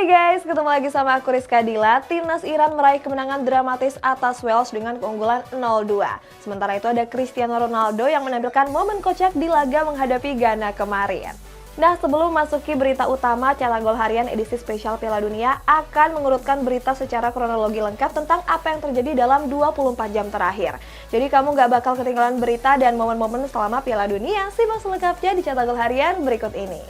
Hai guys, ketemu lagi sama aku Rizka Dila. Timnas Iran meraih kemenangan dramatis atas Wales dengan keunggulan 0-2. Sementara itu ada Cristiano Ronaldo yang menampilkan momen kocak di laga menghadapi Ghana kemarin. Nah, sebelum masuki berita utama, Cetak Gol Harian edisi spesial Piala Dunia akan mengurutkan berita secara kronologi lengkap tentang apa yang terjadi dalam 24 jam terakhir. Jadi kamu gak bakal ketinggalan berita dan momen-momen selama Piala Dunia. Simak selengkapnya di Cetak Gol Harian berikut ini.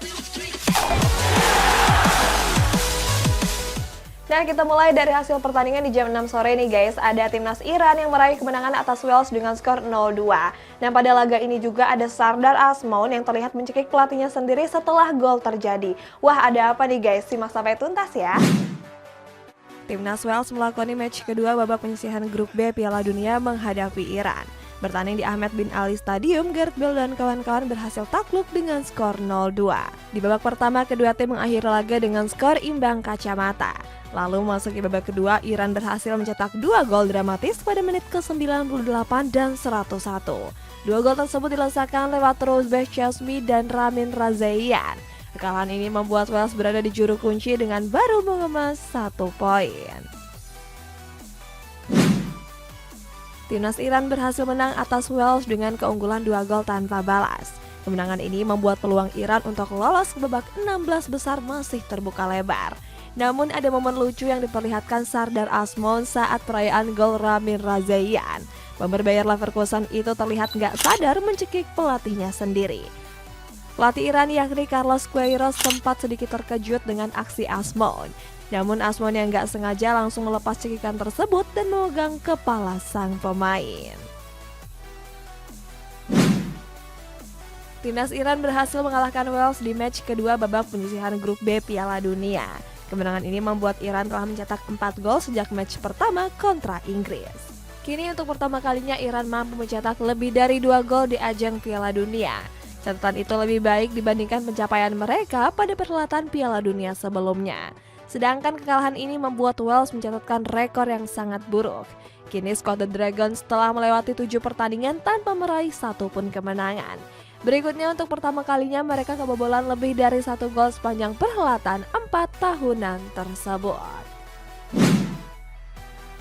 Nah, kita mulai dari hasil pertandingan di jam 6 sore nih guys. Ada timnas Iran yang meraih kemenangan atas Wales dengan skor 0-2. Nah, pada laga ini juga ada Sardar Azmoun yang terlihat mencekik pelatihnya sendiri setelah gol terjadi. Wah, ada apa nih guys? Simak sampai tuntas ya. Timnas Wales melakoni match kedua babak penyisihan grup B Piala Dunia menghadapi Iran. Bertanding di Ahmed bin Ali Stadium, Gareth Bale dan kawan-kawan berhasil takluk dengan skor 0-2. Di babak pertama, kedua tim mengakhiri laga dengan skor imbang kacamata. Lalu memasuki babak kedua, Iran berhasil mencetak 2 gol dramatis pada menit ke-98 dan 101. 2 gol tersebut dilesakan lewat Rouzbeh Cheshmi dan Ramin Rezaian. Kekalahan ini membuat Wales berada di juru kunci dengan baru mengemas 1 poin. Timnas Iran berhasil menang atas Wales dengan keunggulan 2 gol tanpa balas. Kemenangan ini membuat peluang Iran untuk lolos ke babak 16 besar masih terbuka lebar. Namun ada momen lucu yang diperlihatkan Sardar Azmoun saat perayaan gol Ramin Rezaian. Pemain Bayer Leverkusen itu terlihat nggak sadar mencekik pelatihnya sendiri. Pelatih Iran yakni Carlos Queiroz sempat sedikit terkejut dengan aksi Azmoun. Namun Azmoun yang nggak sengaja langsung melepas cekikan tersebut dan memegang kepala sang pemain. Timnas Iran berhasil mengalahkan Wales di match kedua babak penyisihan grup B Piala Dunia. Kemenangan ini membuat Iran telah mencetak 4 gol sejak match pertama kontra Inggris. Kini untuk pertama kalinya Iran mampu mencetak lebih dari 2 gol di ajang Piala Dunia. Catatan itu lebih baik dibandingkan pencapaian mereka pada perhelatan Piala Dunia sebelumnya. Sedangkan kekalahan ini membuat Wales mencatatkan rekor yang sangat buruk. Kini skuad The Dragons telah melewati 7 pertandingan tanpa meraih satupun kemenangan. Berikutnya untuk pertama kalinya mereka kebobolan lebih dari 1 gol sepanjang perhelatan 4 tahunan tersebut.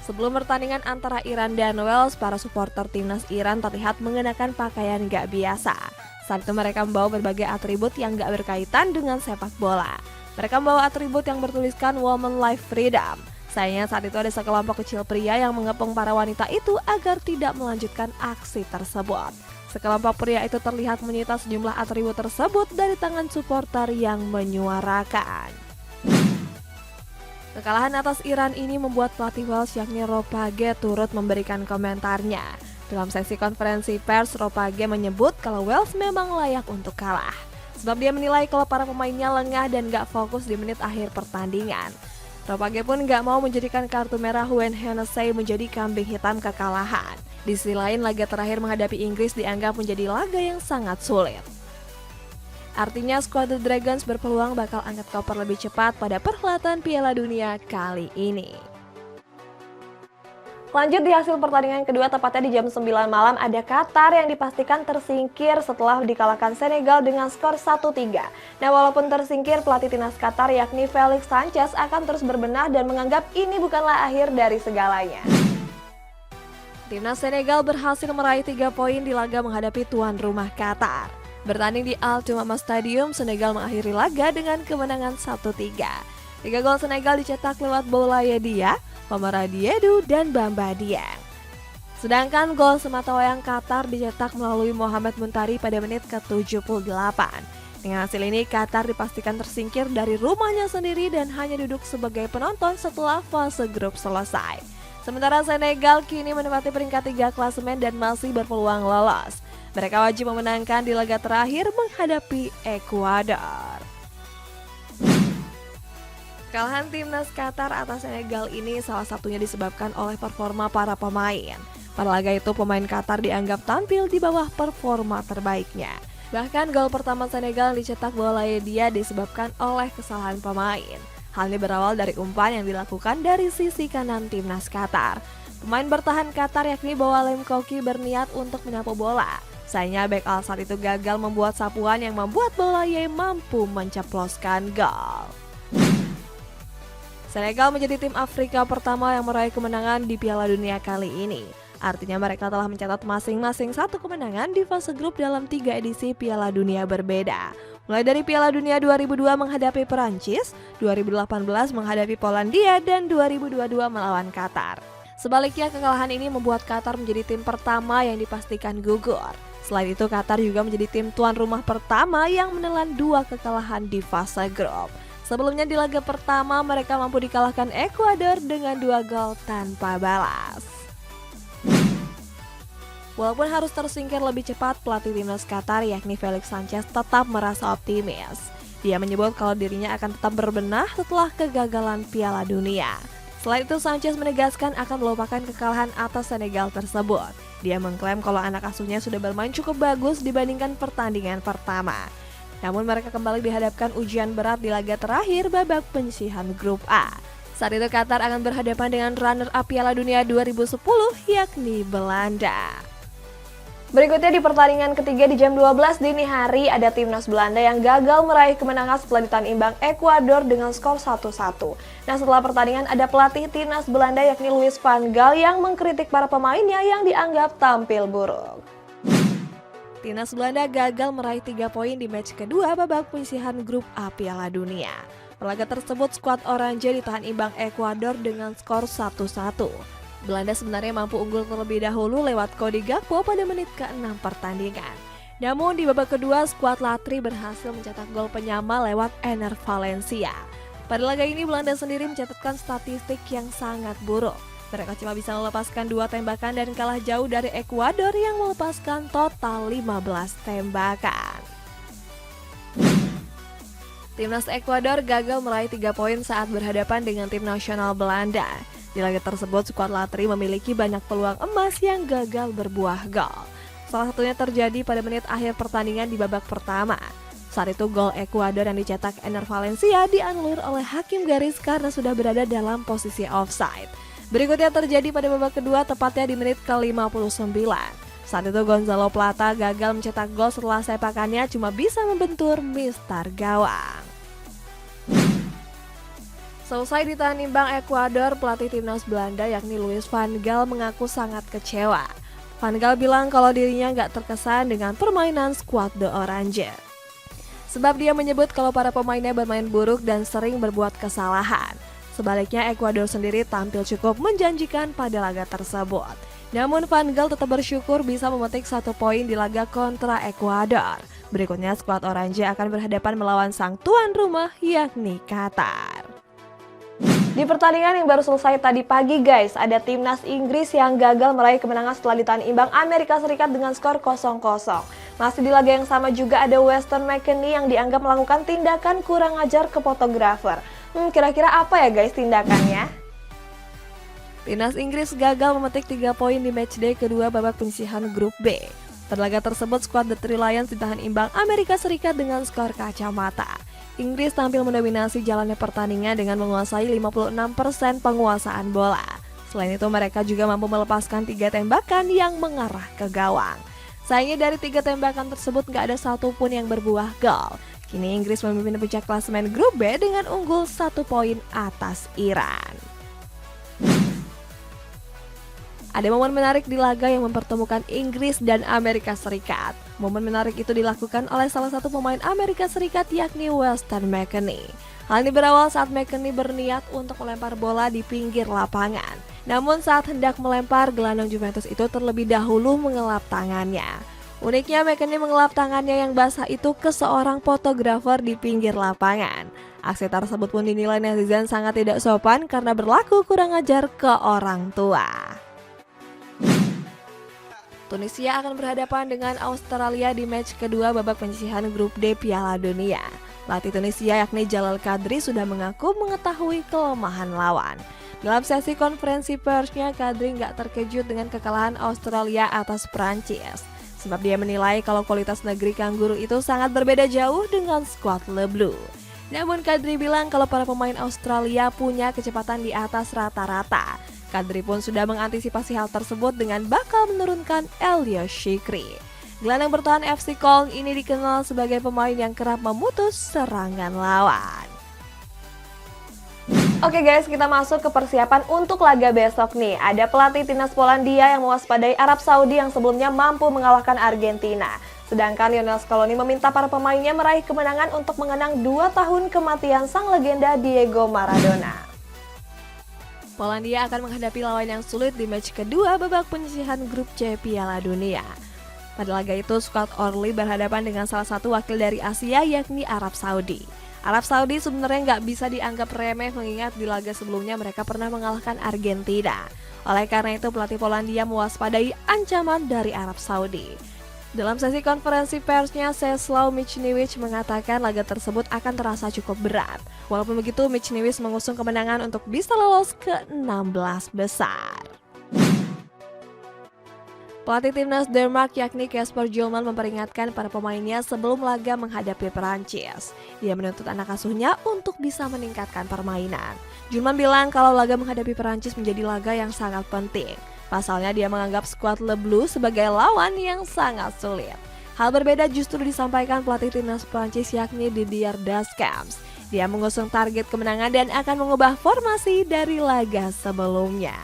Sebelum pertandingan antara Iran dan Wales, para supporter timnas Iran terlihat mengenakan pakaian gak biasa. Saat itu mereka membawa berbagai atribut yang gak berkaitan dengan sepak bola. Mereka membawa atribut yang bertuliskan Women Life Freedom. Sayangnya saat itu ada sekelompok kecil pria yang mengepung para wanita itu agar tidak melanjutkan aksi tersebut. Sekelompok pria itu terlihat menyita sejumlah atribut tersebut dari tangan supporter yang menyuarakan. Kekalahan atas Iran ini membuat pelatih Wales yakni Ropage turut memberikan komentarnya. Dalam sesi konferensi pers, Ropage menyebut kalau Wales memang layak untuk kalah. Sebab dia menilai kalau para pemainnya lengah dan gak fokus di menit akhir pertandingan. Ropage pun gak mau menjadikan kartu merah Wayne Hennessy menjadi kambing hitam kekalahan. Di sisi lain, laga terakhir menghadapi Inggris dianggap menjadi laga yang sangat sulit. Artinya skuad The Dragons berpeluang bakal angkat koper lebih cepat pada perhelatan Piala Dunia kali ini. Lanjut di hasil pertandingan kedua, tepatnya di jam 9 malam ada Qatar yang dipastikan tersingkir setelah dikalahkan Senegal dengan skor 1-3. Nah, walaupun tersingkir, pelatih timnas Qatar yakni Felix Sanchez akan terus berbenah dan menganggap ini bukanlah akhir dari segalanya. Timnas Senegal berhasil meraih 3 poin di laga menghadapi tuan rumah Qatar. Bertanding di Al Thumama Stadium, Senegal mengakhiri laga dengan kemenangan 1-3. 3 gol Senegal dicetak lewat Boulaye Dia, Famara Diédhiou, dan Bamba Dieng. Sedangkan gol sematawayang Qatar dicetak melalui Mohamed Muntari pada menit ke-78. Dengan hasil ini, Qatar dipastikan tersingkir dari rumahnya sendiri dan hanya duduk sebagai penonton setelah fase grup selesai. Sementara Senegal kini menempati peringkat 3 klasemen dan masih berpeluang lolos. Mereka wajib memenangkan di laga terakhir menghadapi Ekuador. Kekalahan timnas Qatar atas Senegal ini salah satunya disebabkan oleh performa para pemain. Pada laga itu pemain Qatar dianggap tampil di bawah performa terbaiknya. Bahkan gol pertama Senegal yang dicetak Boulaye Dia disebabkan oleh kesalahan pemain. Hal ini berawal dari umpan yang dilakukan dari sisi kanan timnas Qatar. Pemain bertahan Qatar yakni Boualem Koki berniat untuk menyapu bola. Sayangnya bek Al Sadd itu gagal membuat sapuan yang membuat Boulaye mampu menceploskan gol. Senegal menjadi tim Afrika pertama yang meraih kemenangan di Piala Dunia kali ini. Artinya mereka telah mencatat masing-masing satu kemenangan di fase grup dalam 3 edisi Piala Dunia berbeda. Mulai dari Piala Dunia 2002 menghadapi Perancis, 2018 menghadapi Polandia, dan 2022 melawan Qatar. Sebaliknya, kekalahan ini membuat Qatar menjadi tim pertama yang dipastikan gugur. Selain itu, Qatar juga menjadi tim tuan rumah pertama yang menelan 2 kekalahan di fase grup. Sebelumnya di laga pertama mereka mampu dikalahkan Ekuador dengan 2 gol tanpa balas. Walaupun harus tersingkir lebih cepat, pelatih timnas Qatar yakni Felix Sanchez tetap merasa optimis. Dia menyebut kalau dirinya akan tetap berbenah setelah kegagalan Piala Dunia. Selain itu, Sanchez menegaskan akan melupakan kekalahan atas Senegal tersebut. Dia mengklaim kalau anak asuhnya sudah bermain cukup bagus dibandingkan pertandingan pertama. Namun mereka kembali dihadapkan ujian berat di laga terakhir babak penyisihan grup A. Saat itu Qatar akan berhadapan dengan runner-up Piala Dunia 2010 yakni Belanda. Berikutnya di pertandingan ketiga di jam 12 dini hari ada timnas Belanda yang gagal meraih kemenangan setelah ditahan imbang Ekuador dengan skor 1-1. Nah, setelah pertandingan ada pelatih timnas Belanda yakni Louis van Gaal yang mengkritik para pemainnya yang dianggap tampil buruk. Timnas Belanda gagal meraih 3 poin di match kedua babak penyisihan grup A Piala Dunia. Pada laga tersebut skuad Oranje ditahan imbang Ekuador dengan skor 1-1. Belanda sebenarnya mampu unggul terlebih dahulu lewat Cody Gakpo pada menit ke-6 pertandingan. Namun di babak kedua, skuad Latri berhasil mencetak gol penyama lewat Enner Valencia. Pada laga ini Belanda sendiri mencatatkan statistik yang sangat buruk. Mereka cuma bisa melepaskan 2 tembakan dan kalah jauh dari Ekuador yang melepaskan total 15 tembakan. Timnas Ekuador gagal meraih 3 poin saat berhadapan dengan tim nasional Belanda. Di laga tersebut, skuad Latri memiliki banyak peluang emas yang gagal berbuah gol. Salah satunya terjadi pada menit akhir pertandingan di babak pertama. Saat itu gol Ekuador yang dicetak Enner Valencia dianulir oleh hakim garis karena sudah berada dalam posisi offside. Berikutnya terjadi pada babak kedua tepatnya di menit ke-59. Saat itu Gonzalo Plata gagal mencetak gol setelah sepakannya cuma bisa membentur mistar gawang. Selesai ditahan imbang Ekuador, pelatih timnas Belanda yakni Louis van Gaal mengaku sangat kecewa. Van Gaal bilang kalau dirinya nggak terkesan dengan permainan skuad The Oranje. Sebab dia menyebut kalau para pemainnya bermain buruk dan sering berbuat kesalahan. Sebaliknya Ekuador sendiri tampil cukup menjanjikan pada laga tersebut. Namun Van Gaal tetap bersyukur bisa memetik 1 poin di laga kontra Ekuador. Berikutnya skuad Oranje akan berhadapan melawan sang tuan rumah yakni Qatar. Di pertandingan yang baru selesai tadi pagi guys, ada timnas Inggris yang gagal meraih kemenangan setelah ditahan imbang Amerika Serikat dengan skor 0-0. Masih di laga yang sama juga ada Weston McKennie yang dianggap melakukan tindakan kurang ajar ke fotografer. Kira-kira apa ya guys tindakannya? Timnas Inggris gagal memetik 3 poin di matchday kedua babak penyisihan grup B. Pada laga tersebut, skuad The Three Lions ditahan imbang Amerika Serikat dengan skor kacamata. Inggris tampil mendominasi jalannya pertandingan dengan menguasai 56% penguasaan bola. Selain itu mereka juga mampu melepaskan 3 tembakan yang mengarah ke gawang. Sayangnya dari 3 tembakan tersebut gak ada satupun yang berbuah gol. Kini Inggris memimpin puncak klasemen grup B dengan unggul 1 poin atas Iran. Ada momen menarik di laga yang mempertemukan Inggris dan Amerika Serikat. Momen menarik itu dilakukan oleh salah satu pemain Amerika Serikat yakni Weston McKennie. Hal ini berawal saat McKennie berniat untuk melempar bola di pinggir lapangan. Namun saat hendak melempar, gelandang Juventus itu terlebih dahulu mengelap tangannya. Uniknya McKennie mengelap tangannya yang basah itu ke seorang fotografer di pinggir lapangan. Aksi tersebut pun dinilai netizen sangat tidak sopan karena berlaku kurang ajar ke orang tua. Tunisia akan berhadapan dengan Australia di match kedua babak penyisihan grup D Piala Dunia. Pelatih Tunisia yakni Jalal Kadri sudah mengaku mengetahui kelemahan lawan. Dalam sesi konferensi persnya, Kadri nggak terkejut dengan kekalahan Australia atas Prancis. Sebab dia menilai kalau kualitas negeri Kangguru itu sangat berbeda jauh dengan skuad Le Bleu. Namun Kadri bilang kalau para pemain Australia punya kecepatan di atas rata-rata. Kadri pun sudah mengantisipasi hal tersebut dengan bakal menurunkan Elio Shikri. Gelandang bertahan FC Köln ini dikenal sebagai pemain yang kerap memutus serangan lawan. Oke guys, kita masuk ke persiapan untuk laga besok nih. Ada pelatih timnas Polandia yang mewaspadai Arab Saudi yang sebelumnya mampu mengalahkan Argentina. Sedangkan Lionel Scaloni meminta para pemainnya meraih kemenangan untuk mengenang 2 tahun kematian sang legenda Diego Maradona. Polandia akan menghadapi lawan yang sulit di match kedua babak penyisihan grup C Piala Dunia. Pada laga itu, skuad Orly berhadapan dengan salah satu wakil dari Asia yakni Arab Saudi. Arab Saudi sebenarnya nggak bisa dianggap remeh mengingat di laga sebelumnya mereka pernah mengalahkan Argentina. Oleh karena itu pelatih Polandia mewaspadai ancaman dari Arab Saudi. Dalam sesi konferensi persnya, Czeslaw Michniewicz mengatakan laga tersebut akan terasa cukup berat. Walaupun begitu, Michniewicz mengusung kemenangan untuk bisa lolos ke 16 besar. Pelatih timnas Denmark yakni Kasper Hjulmand memperingatkan para pemainnya sebelum laga menghadapi Perancis. Dia menuntut anak asuhnya untuk bisa meningkatkan permainan. Hjulmand bilang kalau laga menghadapi Perancis menjadi laga yang sangat penting. Pasalnya dia menganggap skuad Le Bleu sebagai lawan yang sangat sulit. Hal berbeda justru disampaikan pelatih timnas Perancis yakni Didier Deschamps. Dia mengusung target kemenangan dan akan mengubah formasi dari laga sebelumnya.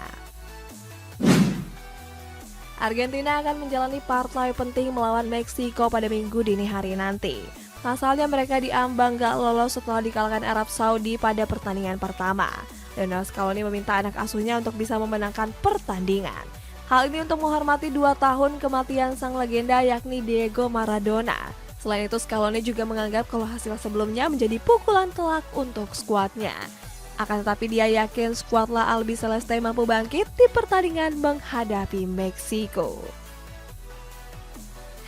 Argentina akan menjalani partai penting melawan Meksiko pada Minggu dini hari nanti. Pasalnya mereka diambang gak lolos setelah dikalahkan Arab Saudi pada pertandingan pertama. Lionel Scaloni meminta anak asuhnya untuk bisa memenangkan pertandingan. Hal ini untuk menghormati 2 tahun kematian sang legenda yakni Diego Maradona. Selain itu, Scaloni juga menganggap kalau hasil sebelumnya menjadi pukulan telak untuk skuadnya. Akan tetapi dia yakin skuad La Albiceleste mampu bangkit di pertandingan menghadapi Meksiko.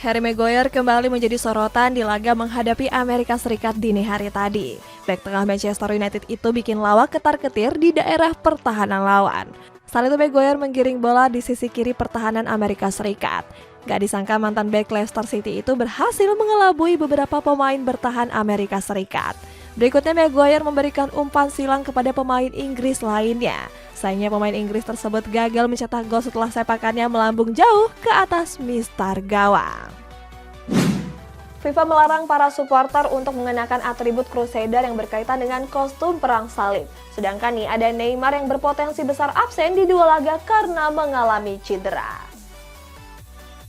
Harry Maguire kembali menjadi sorotan di laga menghadapi Amerika Serikat dini hari tadi. Bek tengah Manchester United itu bikin lawak ketar-ketir di daerah pertahanan lawan. Saat itu Maguire menggiring bola di sisi kiri pertahanan Amerika Serikat. Gak disangka mantan bek Leicester City itu berhasil mengelabui beberapa pemain bertahan Amerika Serikat. Berikutnya Maguire memberikan umpan silang kepada pemain Inggris lainnya. Sayangnya pemain Inggris tersebut gagal mencetak gol setelah sepakannya melambung jauh ke atas mistar gawang. FIFA melarang para supporter untuk mengenakan atribut Crusader yang berkaitan dengan kostum perang salib. Sedangkan nih ada Neymar yang berpotensi besar absen di 2 laga karena mengalami cedera.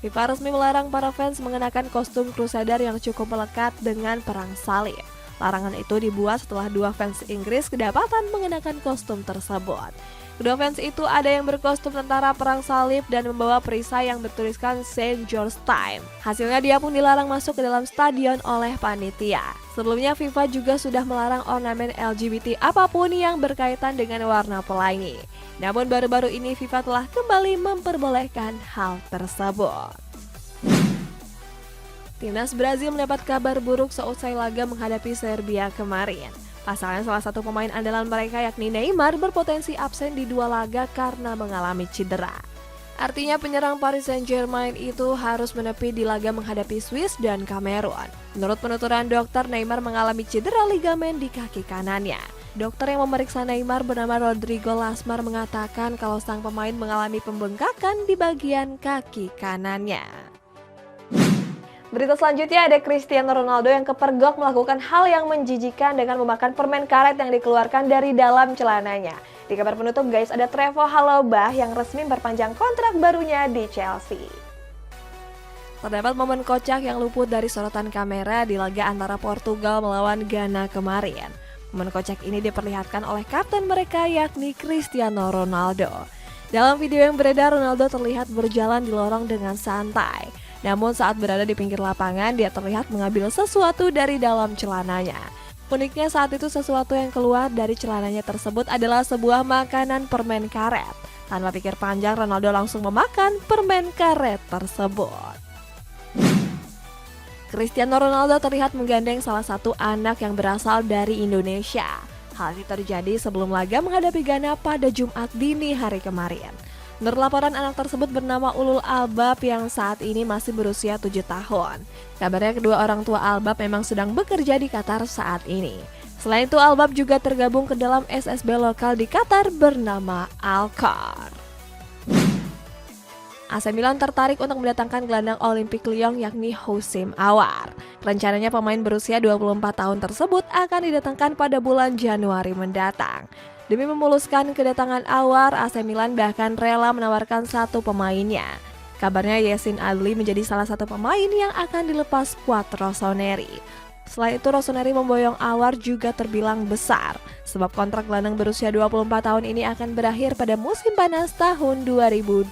FIFA resmi melarang para fans mengenakan kostum Crusader yang cukup melekat dengan perang salib. Larangan itu dibuat setelah 2 fans Inggris kedapatan mengenakan kostum tersebut. Kedua fans itu ada yang berkostum tentara perang salib dan membawa perisai yang bertuliskan Saint George's Time. Hasilnya dia pun dilarang masuk ke dalam stadion oleh panitia. Sebelumnya FIFA juga sudah melarang ornamen LGBT apapun yang berkaitan dengan warna pelangi. Namun baru-baru ini FIFA telah kembali memperbolehkan hal tersebut. Timnas Brazil mendapat kabar buruk seusai laga menghadapi Serbia kemarin. Pasalnya salah satu pemain andalan mereka yakni Neymar berpotensi absen di 2 laga karena mengalami cedera. Artinya penyerang Paris Saint-Germain itu harus menepi di laga menghadapi Swiss dan Kamerun. Menurut penuturan dokter, Neymar mengalami cedera ligamen di kaki kanannya. Dokter yang memeriksa Neymar bernama Rodrigo Lasmar mengatakan kalau sang pemain mengalami pembengkakan di bagian kaki kanannya. Berita selanjutnya ada Cristiano Ronaldo yang kepergok melakukan hal yang menjijikan dengan memakan permen karet yang dikeluarkan dari dalam celananya. Di kabar penutup guys, ada Trevoh Chalobah yang resmi memperpanjang kontrak barunya di Chelsea. Terdapat momen kocak yang luput dari sorotan kamera di laga antara Portugal melawan Ghana kemarin. Momen kocak ini diperlihatkan oleh kapten mereka yakni Cristiano Ronaldo. Dalam video yang beredar, Ronaldo terlihat berjalan di lorong dengan santai. Namun saat berada di pinggir lapangan, dia terlihat mengambil sesuatu dari dalam celananya. Uniknya saat itu sesuatu yang keluar dari celananya tersebut adalah sebuah makanan permen karet. Tanpa pikir panjang, Ronaldo langsung memakan permen karet tersebut. Cristiano Ronaldo terlihat menggandeng salah satu anak yang berasal dari Indonesia. Hal ini terjadi sebelum laga menghadapi Ghana pada Jumat dini hari kemarin. Menurut laporan, anak tersebut bernama Ulul Albab yang saat ini masih berusia 7 tahun. Kabarnya kedua orang tua Albab memang sedang bekerja di Qatar saat ini. Selain itu, Albab juga tergabung ke dalam SSB lokal di Qatar bernama Al-Khor. AC Milan tertarik untuk mendatangkan gelandang Olimpik Lyon yakni Houssem Aouar. Rencananya pemain berusia 24 tahun tersebut akan didatangkan pada bulan Januari mendatang. Demi memuluskan kedatangan Awar, AC Milan bahkan rela menawarkan satu pemainnya. Kabarnya Yacine Adli menjadi salah satu pemain yang akan dilepas skuad Rossoneri. Selain itu, Rossoneri memboyong Awar juga terbilang besar, sebab kontrak gelandang berusia 24 tahun ini akan berakhir pada musim panas tahun 2023.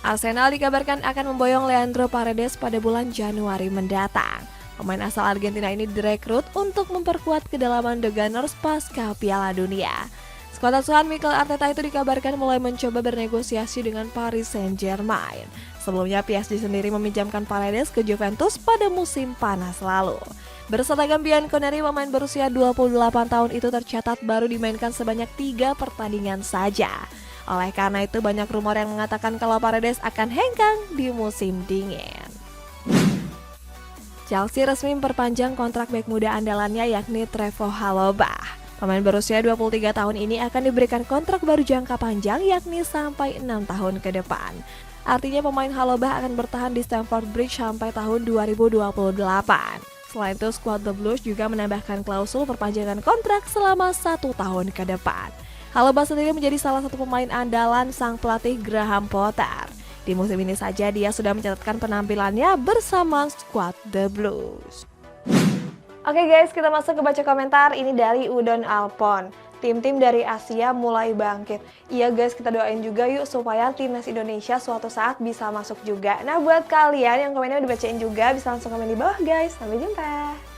Arsenal dikabarkan akan memboyong Leandro Paredes pada bulan Januari mendatang. Pemain asal Argentina ini direkrut untuk memperkuat kedalaman The Gunners pasca Piala Dunia. Skuad asuhan Mikel Arteta itu dikabarkan mulai mencoba bernegosiasi dengan Paris Saint-Germain. Sebelumnya PSG sendiri meminjamkan Paredes ke Juventus pada musim panas lalu. Berseragam Bianconeri, pemain berusia 28 tahun itu tercatat baru dimainkan sebanyak 3 pertandingan saja. Oleh karena itu banyak rumor yang mengatakan kalau Paredes akan hengkang di musim dingin. Chelsea resmi memperpanjang kontrak bek muda andalannya yakni Trevoh Chalobah. Pemain berusia 23 tahun ini akan diberikan kontrak baru jangka panjang yakni sampai 6 tahun ke depan. Artinya pemain Chalobah akan bertahan di Stamford Bridge sampai tahun 2028. Selain itu, skuad The Blues juga menambahkan klausul perpanjangan kontrak selama 1 tahun ke depan. Chalobah sendiri menjadi salah satu pemain andalan sang pelatih Graham Potter. Di musim ini saja dia sudah mencatatkan penampilannya bersama skuad The Blues. Oke guys, kita masuk ke baca komentar. Ini dari Udon Alpon. Tim-tim dari Asia mulai bangkit. Iya guys, kita doain juga yuk supaya timnas Indonesia suatu saat bisa masuk juga. Nah buat kalian yang komennya udah bacain juga, bisa langsung komen di bawah guys. Sampai jumpa.